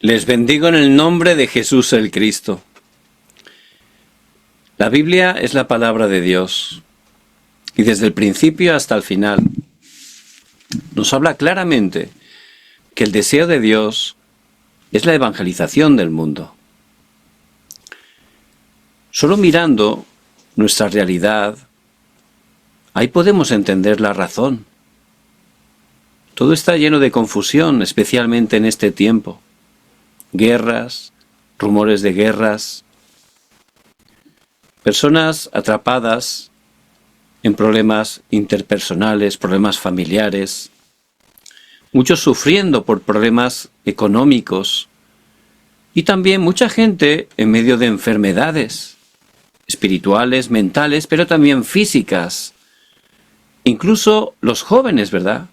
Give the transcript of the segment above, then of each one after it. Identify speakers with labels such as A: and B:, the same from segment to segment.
A: Les bendigo en el nombre de Jesús el Cristo. La Biblia es la palabra de Dios y desde el principio hasta el final nos habla claramente que el deseo de Dios es la evangelización del mundo. Solo mirando nuestra realidad, ahí podemos entender la razón. Todo está lleno de confusión, especialmente en este tiempo. Guerras, rumores de guerras, personas atrapadas en problemas interpersonales, problemas familiares, muchos sufriendo por problemas económicos y también mucha gente en medio de enfermedades espirituales, mentales, pero también físicas. Incluso los jóvenes, ¿verdad?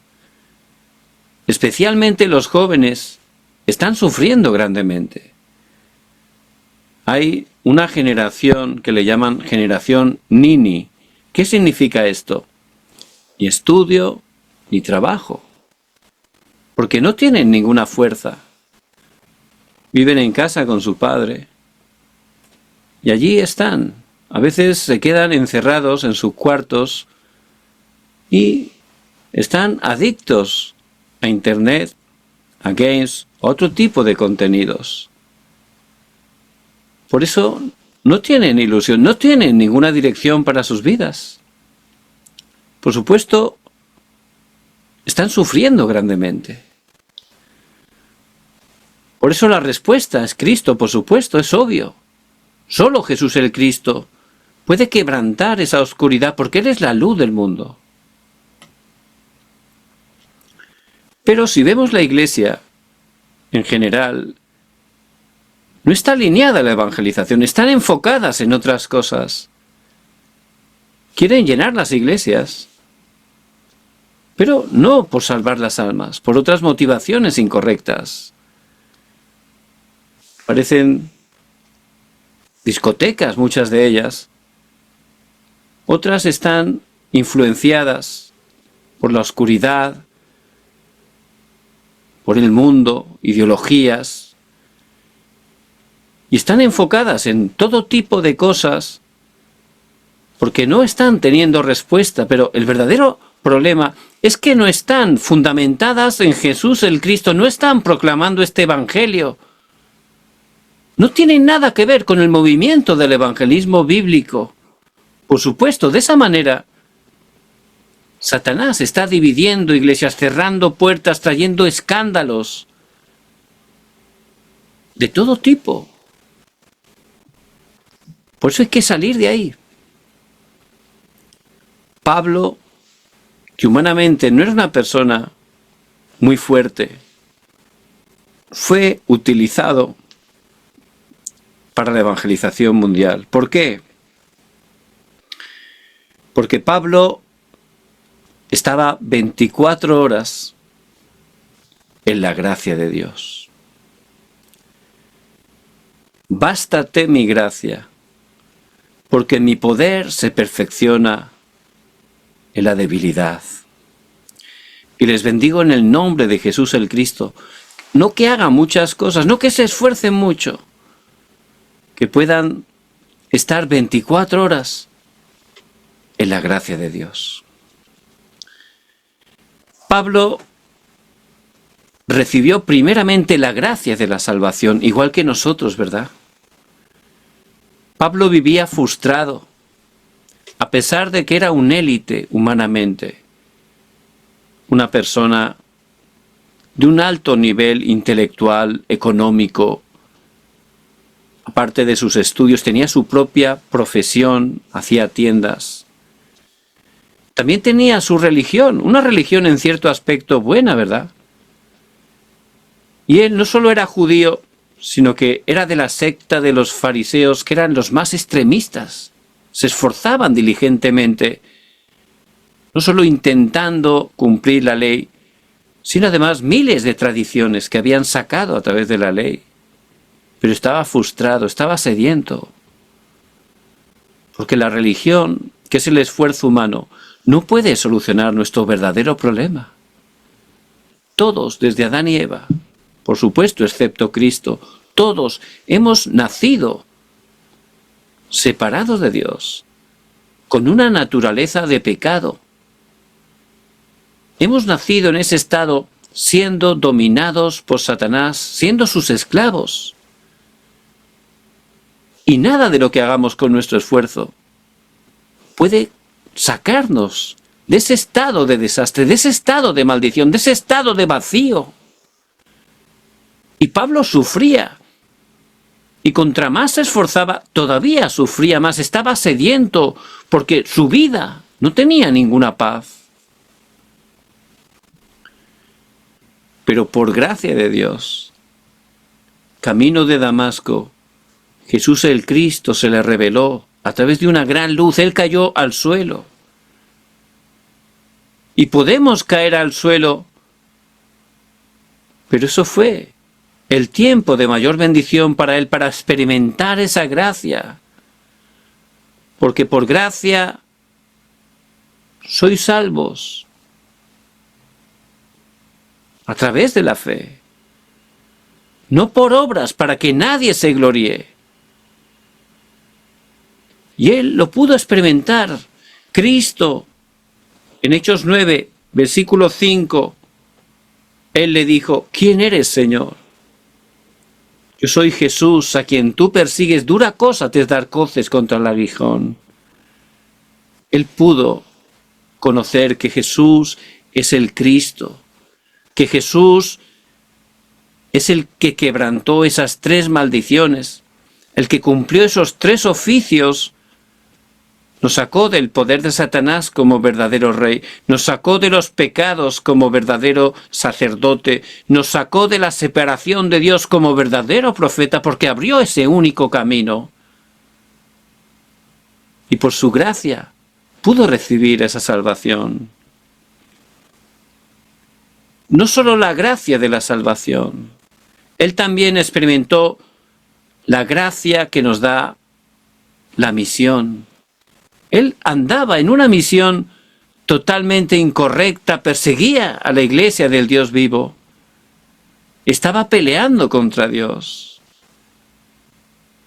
A: Especialmente los jóvenes están sufriendo grandemente. Hay una generación que le llaman generación Nini. ¿Qué significa esto? Ni estudio, ni trabajo. Porque no tienen ninguna fuerza. Viven en casa con su padre. Y allí están. A veces se quedan encerrados en sus cuartos y están adictos a Internet, a games, a otro tipo de contenidos. Por eso no tienen ilusión, no tienen ninguna dirección para sus vidas. Por supuesto, están sufriendo grandemente. Por eso la respuesta es Cristo, por supuesto, es obvio. Solo Jesús el Cristo puede quebrantar esa oscuridad porque Él es la luz del mundo. Pero si vemos la Iglesia, en general, no está alineada a la evangelización, están enfocadas en otras cosas. Quieren llenar las iglesias, pero no por salvar las almas, por otras motivaciones incorrectas. Parecen discotecas, muchas de ellas. Otras están influenciadas por la oscuridad, por el mundo, ideologías, y están enfocadas en todo tipo de cosas porque no están teniendo respuesta, pero el verdadero problema es que no están fundamentadas en Jesús el Cristo, no están proclamando este evangelio. No tienen nada que ver con el movimiento del evangelismo bíblico. Por supuesto, de esa manera, Satanás está dividiendo iglesias, cerrando puertas, trayendo escándalos de todo tipo. Por eso hay que salir de ahí. Pablo, que humanamente no era una persona muy fuerte, fue utilizado para la evangelización mundial. ¿Por qué? Porque Pablo estaba 24 horas en la gracia de Dios. Bástate mi gracia, porque mi poder se perfecciona en la debilidad. Y les bendigo en el nombre de Jesús el Cristo. No que hagan muchas cosas, no que se esfuercen mucho, que puedan estar 24 horas en la gracia de Dios. Pablo recibió primeramente la gracia de la salvación, igual que nosotros, ¿verdad? Pablo vivía frustrado, a pesar de que era un élite humanamente, una persona de un alto nivel intelectual, económico. Aparte de sus estudios, tenía su propia profesión, hacía tiendas. También tenía su religión, una religión en cierto aspecto buena, ¿verdad? Y él no solo era judío, sino que era de la secta de los fariseos, que eran los más extremistas. Se esforzaban diligentemente, no solo intentando cumplir la ley, sino además miles de tradiciones que habían sacado a través de la ley. Pero estaba frustrado, estaba sediento. Porque la religión, que es el esfuerzo humano, no puede solucionar nuestro verdadero problema. Todos, desde Adán y Eva, por supuesto, excepto Cristo. Todos hemos nacido separados de Dios, con una naturaleza de pecado. Hemos nacido en ese estado siendo dominados por Satanás, siendo sus esclavos. Y nada de lo que hagamos con nuestro esfuerzo puede sacarnos de ese estado de desastre, de ese estado de maldición, de ese estado de vacío. Y Pablo sufría. Y contra más se esforzaba, todavía sufría más. Estaba sediento porque su vida no tenía ninguna paz. Pero por gracia de Dios, camino de Damasco, Jesús el Cristo se le reveló a través de una gran luz. Él cayó al suelo. Y podemos caer al suelo, pero eso fue el tiempo de mayor bendición para él, para experimentar esa gracia. Porque por gracia sois salvos a través de la fe, no por obras para que nadie se gloríe. Y él lo pudo experimentar. Cristo, en Hechos 9, versículo 5, él le dijo: ¿quién eres, Señor? Yo soy Jesús, a quien tú persigues. Dura cosa te es dar coces contra el aguijón. Él pudo conocer que Jesús es el Cristo, que Jesús es el que quebrantó esas 3 maldiciones, el que cumplió esos 3 oficios. Nos sacó del poder de Satanás como verdadero rey, nos sacó de los pecados como verdadero sacerdote, nos sacó de la separación de Dios como verdadero profeta, porque abrió ese único camino. Y por su gracia pudo recibir esa salvación. No solo la gracia de la salvación, él también experimentó la gracia que nos da la misión. Él andaba en una misión totalmente incorrecta, perseguía a la iglesia del Dios vivo. Estaba peleando contra Dios.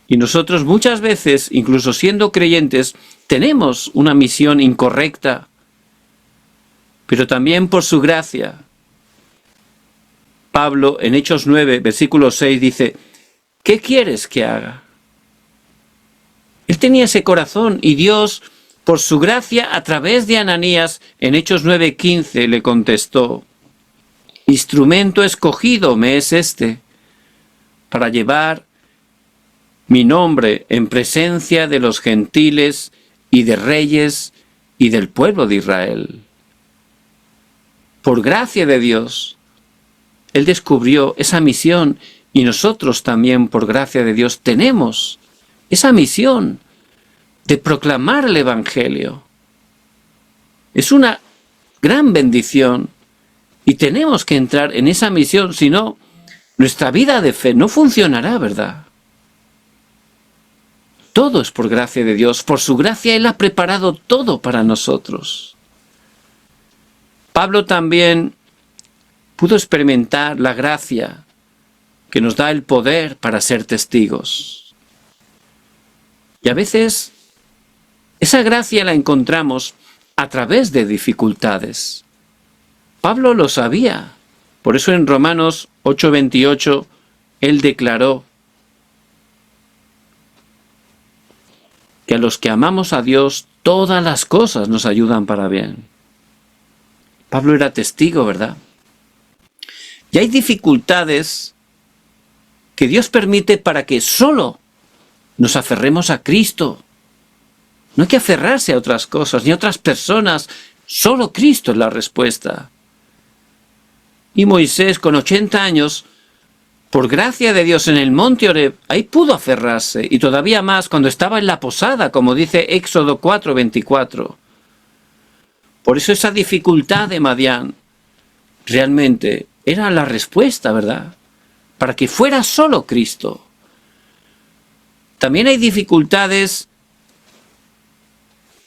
A: Y nosotros muchas veces, incluso siendo creyentes, tenemos una misión incorrecta. Pero también por su gracia. Pablo en Hechos 9, versículo 6 dice: ¿qué quieres que haga? Él tenía ese corazón y Dios, por su gracia, a través de Ananías, en Hechos 9:15, le contestó: instrumento escogido me es este, para llevar mi nombre en presencia de los gentiles y de reyes y del pueblo de Israel. Por gracia de Dios, él descubrió esa misión y nosotros también, por gracia de Dios, tenemos esa misión de proclamar el Evangelio. Es una gran bendición y tenemos que entrar en esa misión, si no, nuestra vida de fe no funcionará, ¿verdad? Todo es por gracia de Dios. Por su gracia Él ha preparado todo para nosotros. Pablo también pudo experimentar la gracia que nos da el poder para ser testigos. Y a veces esa gracia la encontramos a través de dificultades. Pablo lo sabía. Por eso en Romanos 8:28 él declaró que a los que amamos a Dios todas las cosas nos ayudan para bien. Pablo era testigo, ¿verdad? Y hay dificultades que Dios permite para que solo nos aferremos a Cristo. No hay que aferrarse a otras cosas ni a otras personas. Solo Cristo es la respuesta. Y Moisés, con 80 años, por gracia de Dios en el monte Oreb, ahí pudo aferrarse. Y todavía más cuando estaba en la posada, como dice Éxodo 4:24. Por eso esa dificultad de Madián realmente era la respuesta, ¿verdad? Para que fuera solo Cristo. También hay dificultades,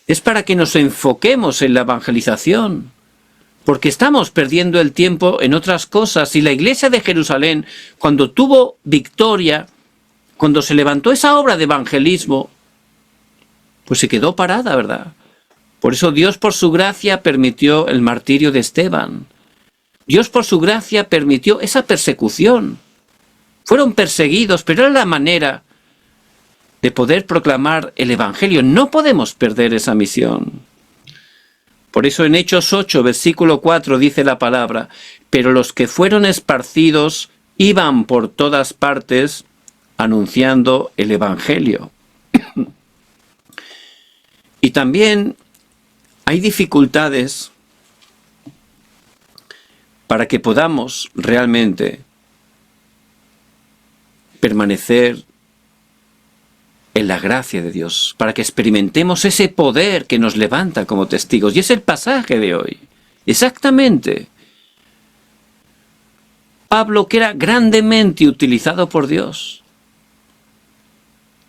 A: es para que nos enfoquemos en la evangelización, porque estamos perdiendo el tiempo en otras cosas. Y la iglesia de Jerusalén, cuando tuvo victoria, cuando se levantó esa obra de evangelismo, pues se quedó parada, ¿verdad? Por eso Dios por su gracia permitió el martirio de Esteban. Dios por su gracia permitió esa persecución. Fueron perseguidos, pero era la manera de poder proclamar el evangelio. No podemos perder esa misión. Por eso en Hechos 8, versículo 4 dice la palabra: pero los que fueron esparcidos iban por todas partes anunciando el evangelio. Y también hay dificultades para que podamos realmente permanecer en la gracia de Dios, para que experimentemos ese poder que nos levanta como testigos. Y es el pasaje de hoy. Exactamente. Pablo, que era grandemente utilizado por Dios.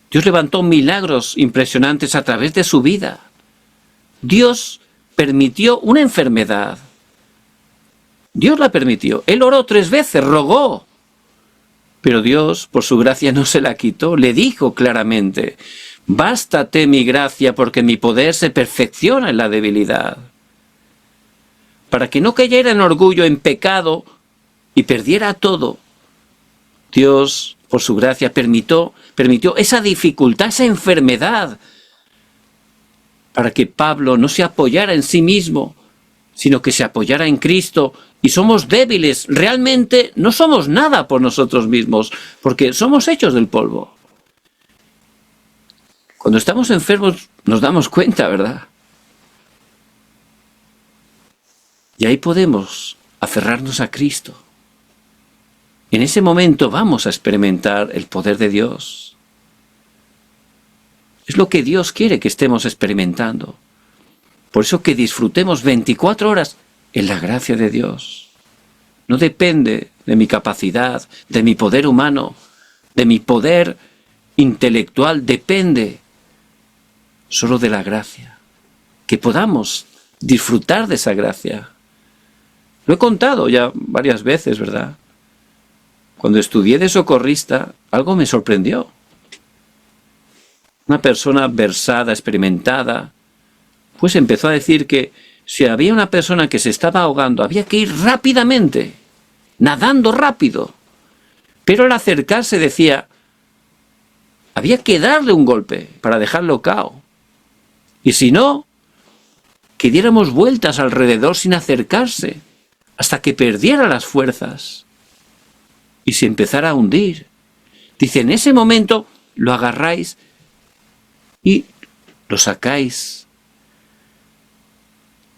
A: Dios levantó milagros impresionantes a través de su vida. Dios permitió una enfermedad. Dios la permitió. Él oró 3 veces, rogó. Pero Dios, por su gracia, no se la quitó. Le dijo claramente: bástate mi gracia, porque mi poder se perfecciona en la debilidad. Para que no cayera en orgullo, en pecado, y perdiera todo, Dios, por su gracia, permitió esa dificultad, esa enfermedad, para que Pablo no se apoyara en sí mismo, sino que se apoyara en Cristo. Y somos débiles, realmente no somos nada por nosotros mismos, porque somos hechos del polvo. Cuando estamos enfermos nos damos cuenta, ¿verdad? Y ahí podemos aferrarnos a Cristo. En ese momento vamos a experimentar el poder de Dios. Es lo que Dios quiere que estemos experimentando. Por eso que disfrutemos 24 horas en la gracia de Dios. No depende de mi capacidad, de mi poder humano, de mi poder intelectual, depende solo de la gracia. Que podamos disfrutar de esa gracia. Lo he contado ya varias veces, ¿verdad? Cuando estudié de socorrista, algo me sorprendió. Una persona versada, experimentada, pues empezó a decir que si había una persona que se estaba ahogando, había que ir rápidamente, nadando rápido. Pero al acercarse decía, había que darle un golpe para dejarlo cao. Y si no, que diéramos vueltas alrededor sin acercarse, hasta que perdiera las fuerzas y se empezara a hundir. Dice, en ese momento lo agarráis y lo sacáis.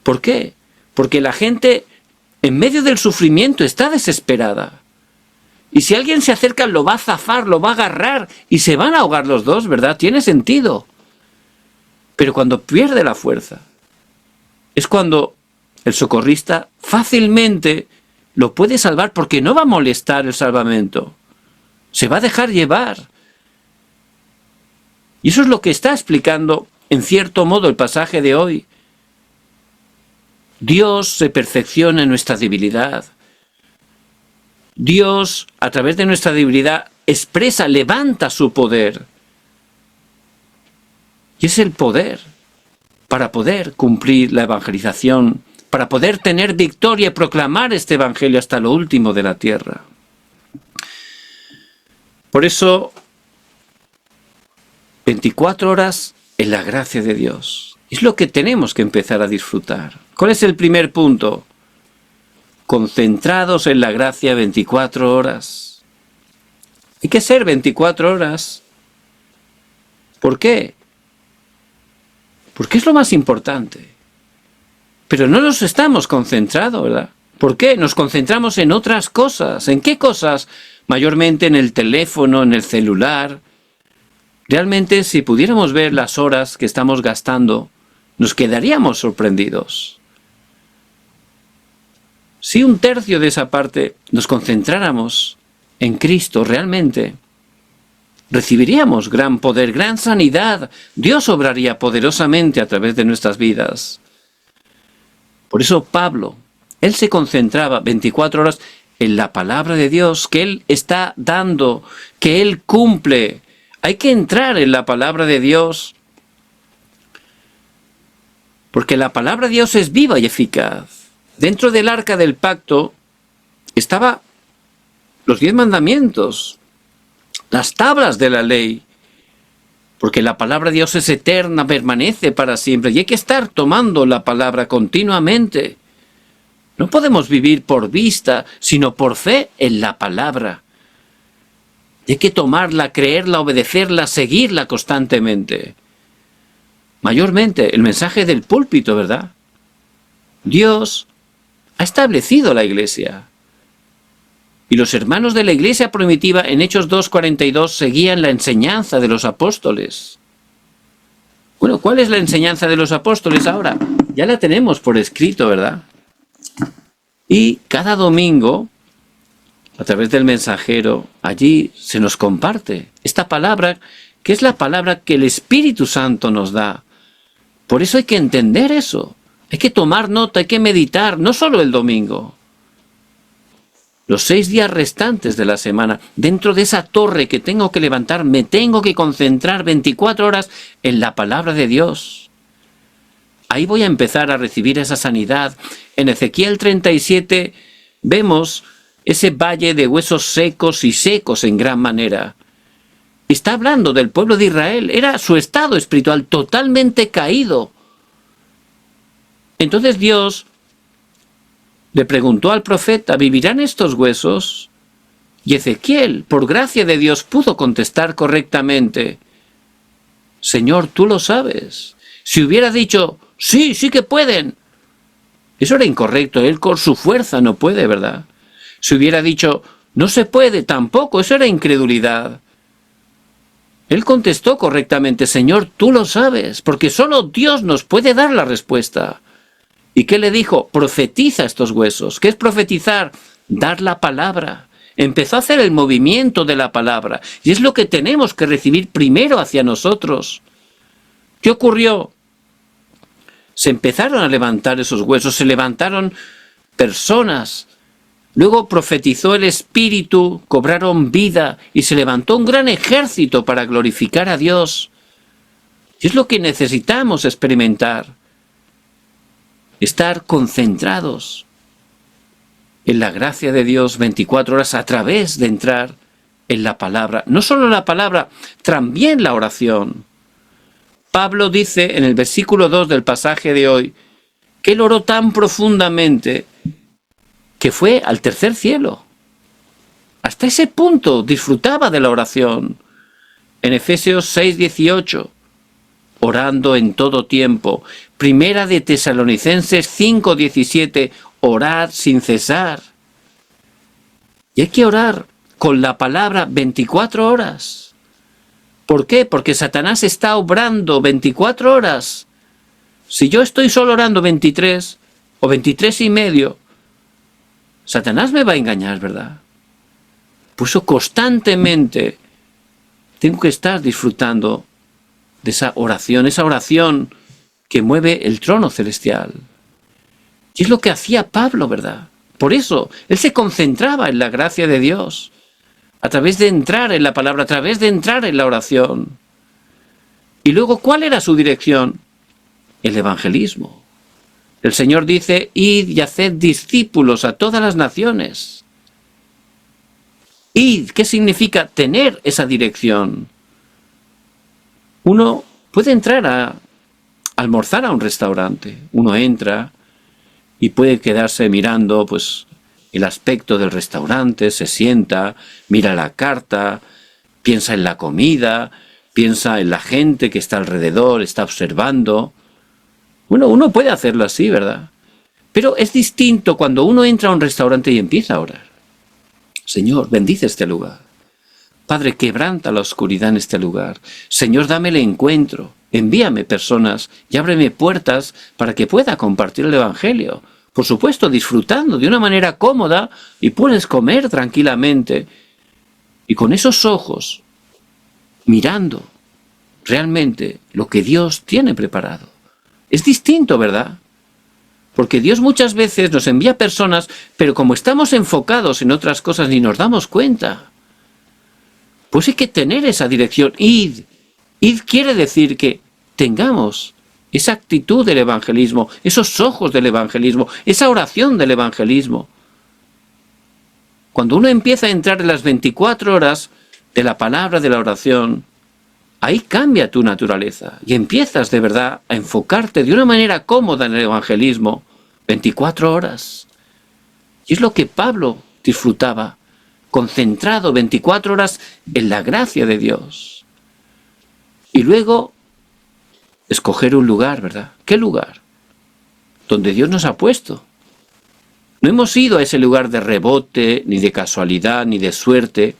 A: ¿Por qué? Porque la gente en medio del sufrimiento está desesperada. Y si alguien se acerca lo va a zafar, lo va a agarrar y se van a ahogar los dos, ¿verdad? Tiene sentido. Pero cuando pierde la fuerza, es cuando el socorrista fácilmente lo puede salvar, porque no va a molestar el salvamento. Se va a dejar llevar. Y eso es lo que está explicando, en cierto modo, el pasaje de hoy. Dios se perfecciona en nuestra debilidad. Dios, a través de nuestra debilidad, expresa, levanta su poder. Y es el poder para poder cumplir la evangelización, para poder tener victoria y proclamar este evangelio hasta lo último de la tierra. Por eso, 24 horas en la gracia de Dios. Es lo que tenemos que empezar a disfrutar. ¿Cuál es el primer punto? Concentrados en la gracia 24 horas. Hay que ser 24 horas. ¿Por qué? Porque es lo más importante. Pero no nos estamos concentrados, ¿verdad? ¿Por qué? Nos concentramos en otras cosas. ¿En qué cosas? Mayormente en el teléfono, en el celular. Realmente, si pudiéramos ver las horas que estamos gastando, nos quedaríamos sorprendidos. Si 1/3 de esa parte nos concentráramos en Cristo realmente, recibiríamos gran poder, gran sanidad. Dios obraría poderosamente a través de nuestras vidas. Por eso Pablo, Él se concentraba 24 horas en la palabra de Dios que Él está dando, que Él cumple. Hay que entrar en la palabra de Dios, porque la palabra de Dios es viva y eficaz. Dentro del arca del pacto estaban los 10 mandamientos, las tablas de la ley, porque la palabra de Dios es eterna, permanece para siempre, y hay que estar tomando la palabra continuamente. No podemos vivir por vista, sino por fe en la palabra. Y hay que tomarla, creerla, obedecerla, seguirla constantemente. Mayormente el mensaje del púlpito, ¿verdad? Dios ha establecido la iglesia. Y los hermanos de la iglesia primitiva en Hechos 2:42 seguían la enseñanza de los apóstoles. Bueno, ¿cuál es la enseñanza de los apóstoles ahora? Ya la tenemos por escrito, ¿verdad? Y cada domingo, a través del mensajero, allí se nos comparte esta palabra, que es la palabra que el Espíritu Santo nos da. Por eso hay que entender eso. Hay que tomar nota, hay que meditar, no solo el domingo. Los 6 días restantes de la semana, dentro de esa torre que tengo que levantar, me tengo que concentrar 24 horas en la palabra de Dios. Ahí voy a empezar a recibir esa sanidad. En Ezequiel 37 vemos ese valle de huesos secos y secos en gran manera. Está hablando del pueblo de Israel. Era su estado espiritual totalmente caído. Entonces Dios le preguntó al profeta, ¿vivirán estos huesos? Y Ezequiel, por gracia de Dios, pudo contestar correctamente, Señor, tú lo sabes. Si hubiera dicho, sí que pueden, eso era incorrecto, él con su fuerza no puede, ¿verdad? Si hubiera dicho, no se puede tampoco, eso era incredulidad. Él contestó correctamente, Señor, tú lo sabes, porque solo Dios nos puede dar la respuesta. ¿Y qué le dijo? Profetiza estos huesos. ¿Qué es profetizar? Dar la palabra. Empezó a hacer el movimiento de la palabra. Y es lo que tenemos que recibir primero hacia nosotros. ¿Qué ocurrió? Se empezaron a levantar esos huesos, se levantaron personas. Luego profetizó el Espíritu, cobraron vida y se levantó un gran ejército para glorificar a Dios. Y es lo que necesitamos experimentar. Estar concentrados en la gracia de Dios 24 horas a través de entrar en la palabra. No solo la palabra, también la oración. Pablo dice en el versículo 2 del pasaje de hoy que él oró tan profundamente que fue al tercer cielo. Hasta ese punto disfrutaba de la oración. En Efesios 6:18, orando en todo tiempo. Primera de Tesalonicenses 5:17, orad sin cesar. Y hay que orar con la palabra 24 horas. ¿Por qué? Porque Satanás está obrando 24 horas. Si yo estoy solo orando 23 o 23 y medio, Satanás me va a engañar, ¿verdad? Por eso constantemente tengo que estar disfrutando de esa oración que mueve el trono celestial. Y es lo que hacía Pablo, ¿verdad? Por eso, él se concentraba en la gracia de Dios, a través de entrar en la palabra, a través de entrar en la oración. Y luego, ¿cuál era su dirección? El evangelismo. El Señor dice, id y haced discípulos a todas las naciones. Id, ¿qué significa tener esa dirección? Uno puede entrar a almorzar a un restaurante. Uno entra y puede quedarse mirando pues el aspecto del restaurante, se sienta, mira la carta, piensa en la comida, piensa en la gente que está alrededor, está observando. Bueno, uno puede hacerlo así, ¿verdad? Pero es distinto cuando uno entra a un restaurante y empieza a orar. Señor, bendice este lugar. Padre, quebranta la oscuridad en este lugar. Señor, dame el encuentro. Envíame personas y ábreme puertas para que pueda compartir el Evangelio. Por supuesto, disfrutando de una manera cómoda y puedes comer tranquilamente. Y con esos ojos, mirando realmente lo que Dios tiene preparado. Es distinto, ¿verdad? Porque Dios muchas veces nos envía personas, pero como estamos enfocados en otras cosas ni nos damos cuenta. Pues hay que tener esa dirección. Id. Id quiere decir que tengamos esa actitud del evangelismo, esos ojos del evangelismo, esa oración del evangelismo. Cuando uno empieza a entrar en las 24 horas de la palabra, de la oración, ahí cambia tu naturaleza y empiezas de verdad a enfocarte de una manera cómoda en el evangelismo 24 horas. Y es lo que Pablo disfrutaba, concentrado 24 horas en la gracia de Dios. Y luego escoger un lugar, ¿verdad? ¿Qué lugar? Donde Dios nos ha puesto. No hemos ido a ese lugar de rebote, ni de casualidad, ni de suerte.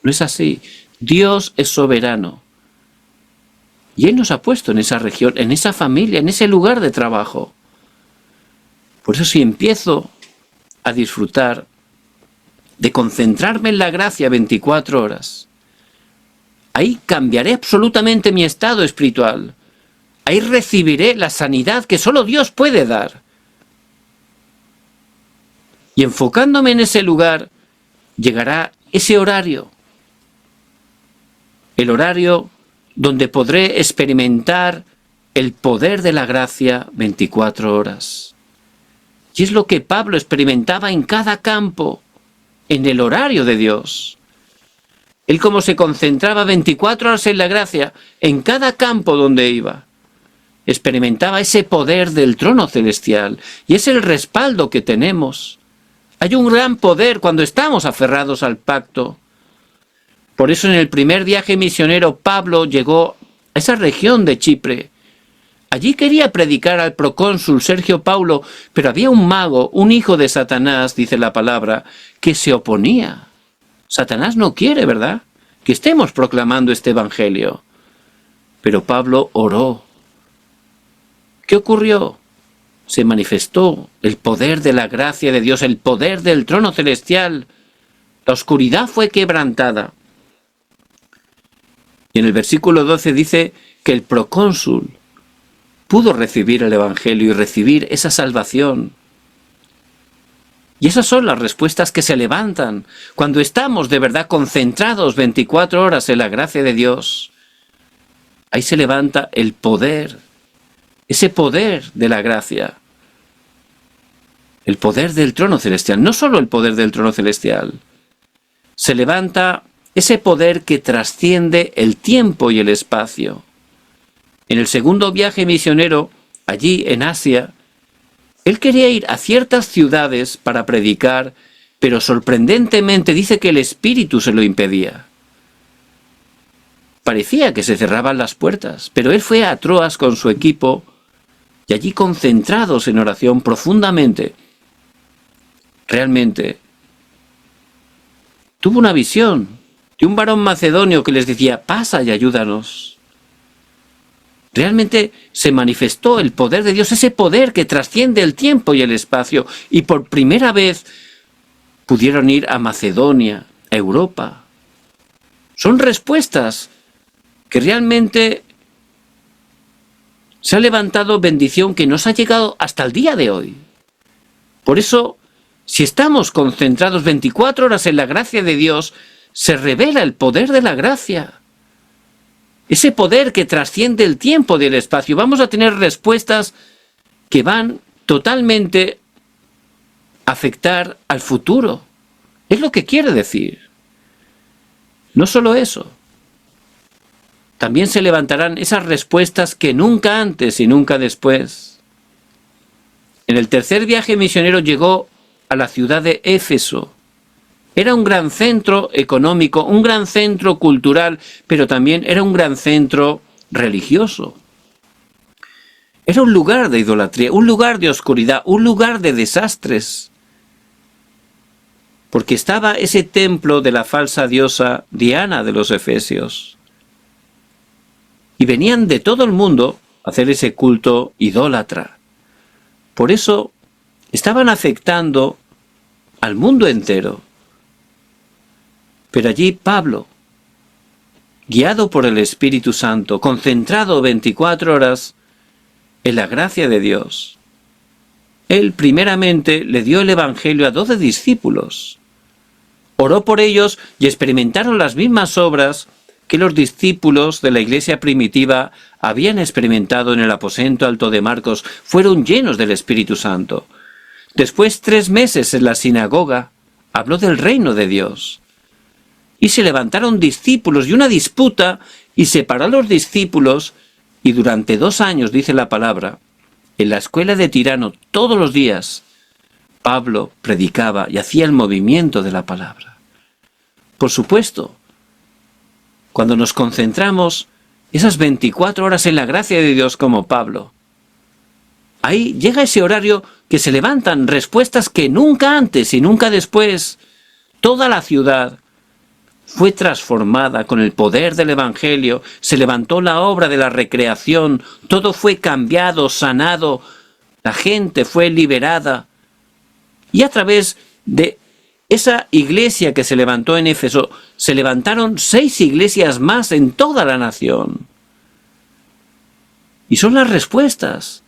A: No es así. Dios es soberano. Y Él nos ha puesto en esa región, en esa familia, en ese lugar de trabajo. Por eso si empiezo a disfrutar de concentrarme en la gracia 24 horas, ahí cambiaré absolutamente mi estado espiritual. Ahí recibiré la sanidad que solo Dios puede dar. Y enfocándome en ese lugar, llegará ese horario. El horario donde podré experimentar el poder de la gracia 24 horas. Y es lo que Pablo experimentaba en cada campo, en el horario de Dios. Él como se concentraba 24 horas en la gracia, en cada campo donde iba, experimentaba ese poder del trono celestial. Y es el respaldo que tenemos. Hay un gran poder cuando estamos aferrados al pacto. Por eso en el primer viaje misionero Pablo llegó a esa región de Chipre. Allí quería predicar al procónsul Sergio Paulo, pero había un mago, un hijo de Satanás, dice la palabra, que se oponía. Satanás no quiere, ¿verdad?, que estemos proclamando este evangelio. Pero Pablo oró. ¿Qué ocurrió? Se manifestó el poder de la gracia de Dios, el poder del trono celestial. La oscuridad fue quebrantada. Y en el versículo 12 dice que el procónsul pudo recibir el evangelio y recibir esa salvación. Y esas son las respuestas que se levantan cuando estamos de verdad concentrados 24 horas en la gracia de Dios. Ahí se levanta el poder, ese poder de la gracia. El poder del trono celestial, no solo el poder del trono celestial. Se levanta ese poder que trasciende el tiempo y el espacio. En el segundo viaje misionero, allí en Asia, él quería ir a ciertas ciudades para predicar, pero sorprendentemente dice que el espíritu se lo impedía. Parecía que se cerraban las puertas, pero él fue a Troas con su equipo y allí concentrados en oración profundamente, realmente tuvo una visión de un varón macedonio que les decía: pasa y ayúdanos. Realmente se manifestó el poder de Dios, ese poder que trasciende el tiempo y el espacio, y por primera vez pudieron ir a Macedonia, a Europa. Son respuestas que realmente se ha levantado bendición que nos ha llegado hasta el día de hoy. Por eso, si estamos concentrados 24 horas en la gracia de Dios, se revela el poder de la gracia. Ese poder que trasciende el tiempo y el espacio. Vamos a tener respuestas que van totalmente a afectar al futuro. Es lo que quiere decir. No solo eso. También se levantarán esas respuestas que nunca antes y nunca después. En el tercer viaje misionero llegó a la ciudad de Éfeso. Era un gran centro económico, un gran centro cultural, pero también era un gran centro religioso. Era un lugar de idolatría, un lugar de oscuridad, un lugar de desastres. Porque estaba ese templo de la falsa diosa Diana de los Efesios. Y venían de todo el mundo a hacer ese culto idólatra. Por eso estaban afectando al mundo entero. Pero allí Pablo, guiado por el Espíritu Santo, concentrado 24 horas en la gracia de Dios, Él primeramente le dio el Evangelio a 12 discípulos. Oró por ellos y experimentaron las mismas obras que los discípulos de la iglesia primitiva habían experimentado en el aposento alto de Marcos. Fueron llenos del Espíritu Santo. Después, 3 meses en la sinagoga, habló del reino de Dios. Y se levantaron discípulos y una disputa, y separó a los discípulos, y durante 2 años, dice la palabra, en la escuela de Tirano, todos los días, Pablo predicaba y hacía el movimiento de la palabra. Por supuesto, cuando nos concentramos esas 24 horas en la gracia de Dios como Pablo, ahí llega ese horario que se levantan respuestas que nunca antes y nunca después. Toda la ciudad fue transformada con el poder del Evangelio, se levantó la obra de la recreación, todo fue cambiado, sanado, la gente fue liberada. Y a través de esa iglesia que se levantó en Éfeso, se levantaron 6 iglesias más en toda la nación. Y son las respuestas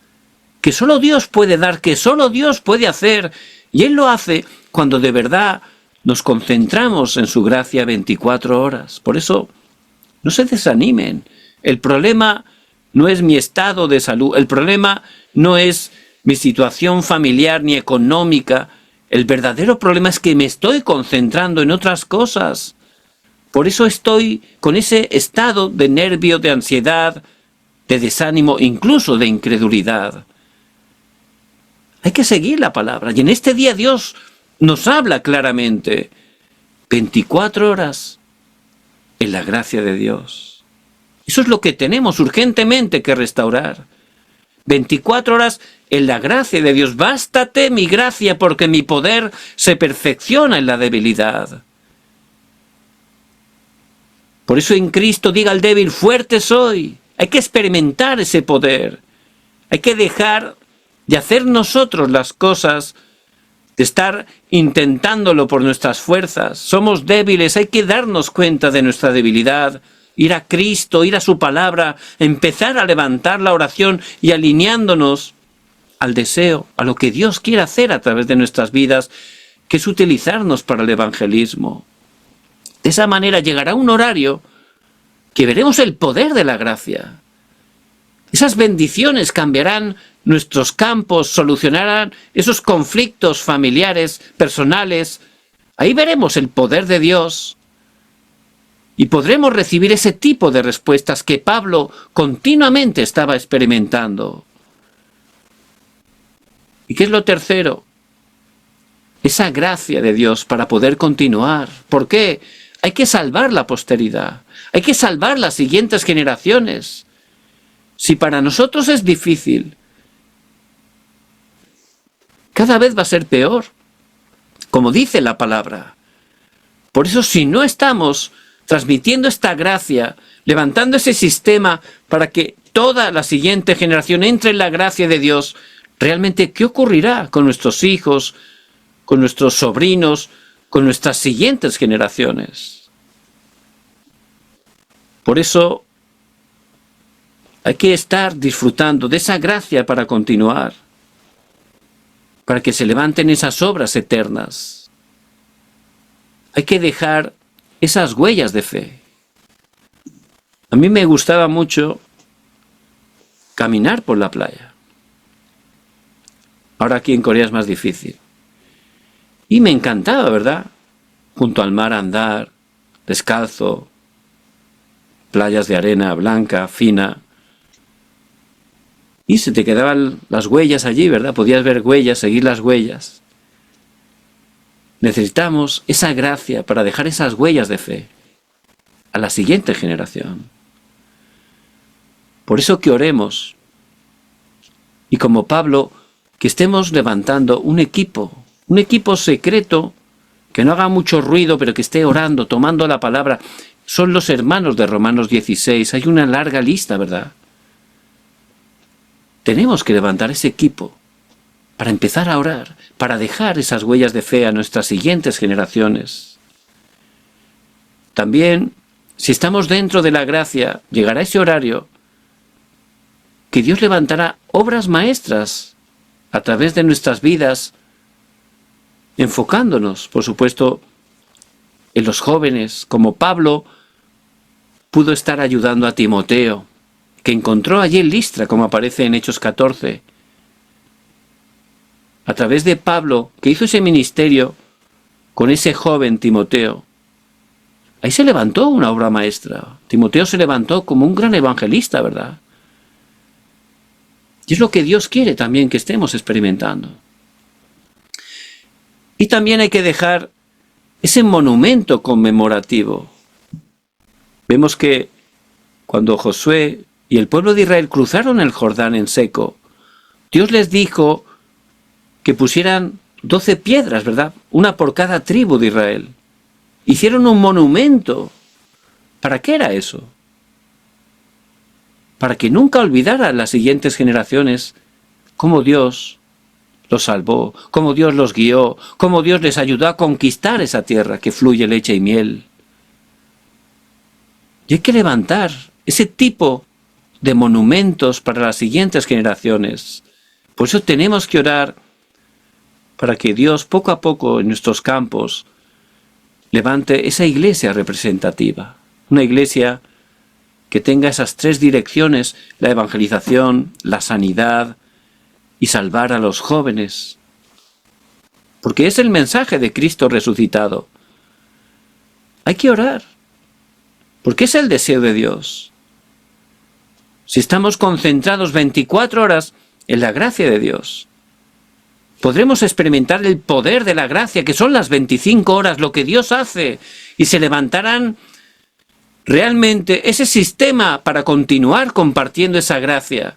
A: que solo Dios puede dar, que solo Dios puede hacer. Y Él lo hace cuando de verdad nos concentramos en su gracia 24 horas. Por eso, no se desanimen. El problema no es mi estado de salud, el problema no es mi situación familiar ni económica. El verdadero problema es que me estoy concentrando en otras cosas. Por eso estoy con ese estado de nervio, de ansiedad, de desánimo, incluso de incredulidad. Hay que seguir la palabra. Y en este día Dios nos habla claramente. 24 horas en la gracia de Dios. Eso es lo que tenemos urgentemente que restaurar. 24 horas en la gracia de Dios. Bástate mi gracia porque mi poder se perfecciona en la debilidad. Por eso en Cristo diga al débil, fuerte soy. Hay que experimentar ese poder. Hay que dejar de hacer nosotros las cosas, de estar intentándolo por nuestras fuerzas. Somos débiles, hay que darnos cuenta de nuestra debilidad, ir a Cristo, ir a su palabra, empezar a levantar la oración y alineándonos al deseo, a lo que Dios quiere hacer a través de nuestras vidas, que es utilizarnos para el evangelismo. De esa manera llegará un horario que veremos el poder de la gracia. Esas bendiciones cambiarán nuestros campos, solucionarán esos conflictos familiares, personales. Ahí veremos el poder de Dios y podremos recibir ese tipo de respuestas que Pablo continuamente estaba experimentando. ¿Y qué es lo tercero? Esa gracia de Dios para poder continuar. ¿Por qué? Hay que salvar la posteridad. Hay que salvar las siguientes generaciones. Si para nosotros es difícil, cada vez va a ser peor, como dice la palabra. Por eso, si no estamos transmitiendo esta gracia, levantando ese sistema para que toda la siguiente generación entre en la gracia de Dios, realmente, ¿qué ocurrirá con nuestros hijos, con nuestros sobrinos, con nuestras siguientes generaciones? Por eso, hay que estar disfrutando de esa gracia para continuar, para que se levanten esas obras eternas. Hay que dejar esas huellas de fe. A mí me gustaba mucho caminar por la playa. Ahora aquí en Corea es más difícil. Y me encantaba, ¿verdad? Junto al mar andar, descalzo, playas de arena blanca, fina. Y se te quedaban las huellas allí, ¿verdad? Podías ver huellas, seguir las huellas. Necesitamos esa gracia para dejar esas huellas de fe a la siguiente generación. Por eso que oremos. Y como Pablo, que estemos levantando un equipo secreto, que no haga mucho ruido, pero que esté orando, tomando la palabra. Son los hermanos de Romanos 16. Hay una larga lista, ¿verdad? Tenemos que levantar ese equipo para empezar a orar, para dejar esas huellas de fe a nuestras siguientes generaciones. También, si estamos dentro de la gracia, llegará ese horario que Dios levantará obras maestras a través de nuestras vidas, enfocándonos, por supuesto, en los jóvenes, como Pablo pudo estar ayudando a Timoteo, que encontró allí en Listra, como aparece en Hechos 14. A través de Pablo, que hizo ese ministerio con ese joven Timoteo, ahí se levantó una obra maestra. Timoteo se levantó como un gran evangelista, ¿verdad? Y es lo que Dios quiere también que estemos experimentando. Y también hay que dejar ese monumento conmemorativo. Vemos que cuando Josué y el pueblo de Israel cruzaron el Jordán en seco, Dios les dijo que pusieran 12 piedras, ¿verdad? Una por cada tribu de Israel. Hicieron un monumento. ¿Para qué era eso? Para que nunca olvidaran las siguientes generaciones cómo Dios los salvó, cómo Dios los guió, cómo Dios les ayudó a conquistar esa tierra que fluye leche y miel. Y hay que levantar ese tipo de monumentos para las siguientes generaciones. Por eso tenemos que orar para que Dios poco a poco en nuestros campos levante esa iglesia representativa. Una iglesia que tenga esas tres direcciones: la evangelización, la sanidad y salvar a los jóvenes. Porque es el mensaje de Cristo resucitado. Hay que orar, porque es el deseo de Dios. Si estamos concentrados 24 horas en la gracia de Dios, podremos experimentar el poder de la gracia, que son las 25 horas, lo que Dios hace, y se levantarán realmente ese sistema para continuar compartiendo esa gracia.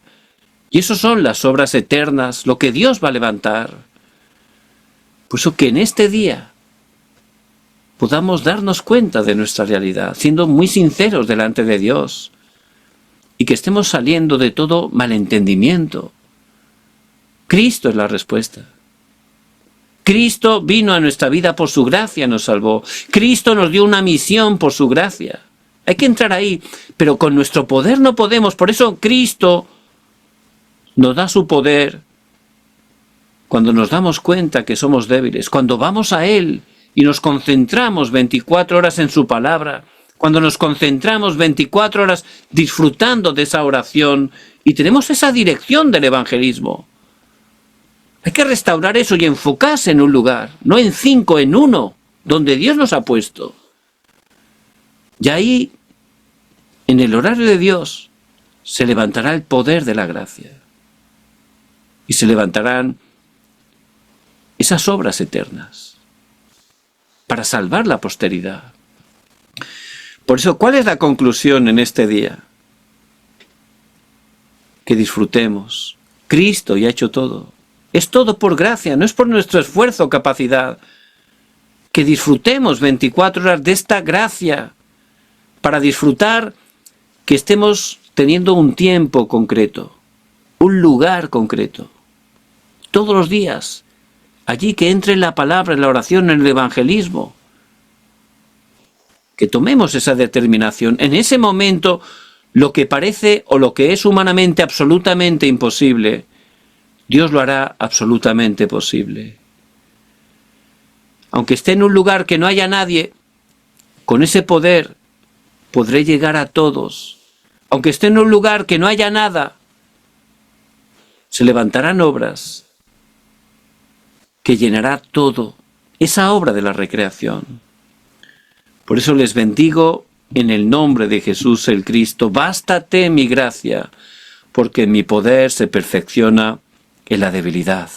A: Y eso son las obras eternas, lo que Dios va a levantar. Por eso que en este día podamos darnos cuenta de nuestra realidad, siendo muy sinceros delante de Dios, y que estemos saliendo de todo malentendimiento. Cristo es la respuesta. Cristo vino a nuestra vida por su gracia, nos salvó. Cristo nos dio una misión por su gracia. Hay que entrar ahí, pero con nuestro poder no podemos. Por eso Cristo nos da su poder cuando nos damos cuenta que somos débiles, cuando vamos a Él y nos concentramos 24 horas en su palabra, cuando nos concentramos 24 horas disfrutando de esa oración y tenemos esa dirección del evangelismo. Hay que restaurar eso y enfocarse en un lugar, no en 5, en uno, donde Dios nos ha puesto. Y ahí, en el horario de Dios, se levantará el poder de la gracia. Y se levantarán esas obras eternas para salvar la posteridad. Por eso, ¿cuál es la conclusión en este día? Que disfrutemos. Cristo ya ha hecho todo. Es todo por gracia, no es por nuestro esfuerzo o capacidad. Que disfrutemos 24 horas de esta gracia para disfrutar que estemos teniendo un tiempo concreto, un lugar concreto. Todos los días, allí que entre en la palabra, en la oración, en el evangelismo. Que tomemos esa determinación. En ese momento, lo que parece o lo que es humanamente absolutamente imposible, Dios lo hará absolutamente posible. Aunque esté en un lugar que no haya nadie, con ese poder podré llegar a todos. Aunque esté en un lugar que no haya nada, se levantarán obras que llenará todo, esa obra de la recreación. Por eso les bendigo en el nombre de Jesús el Cristo. Bástate mi gracia, porque mi poder se perfecciona en la debilidad.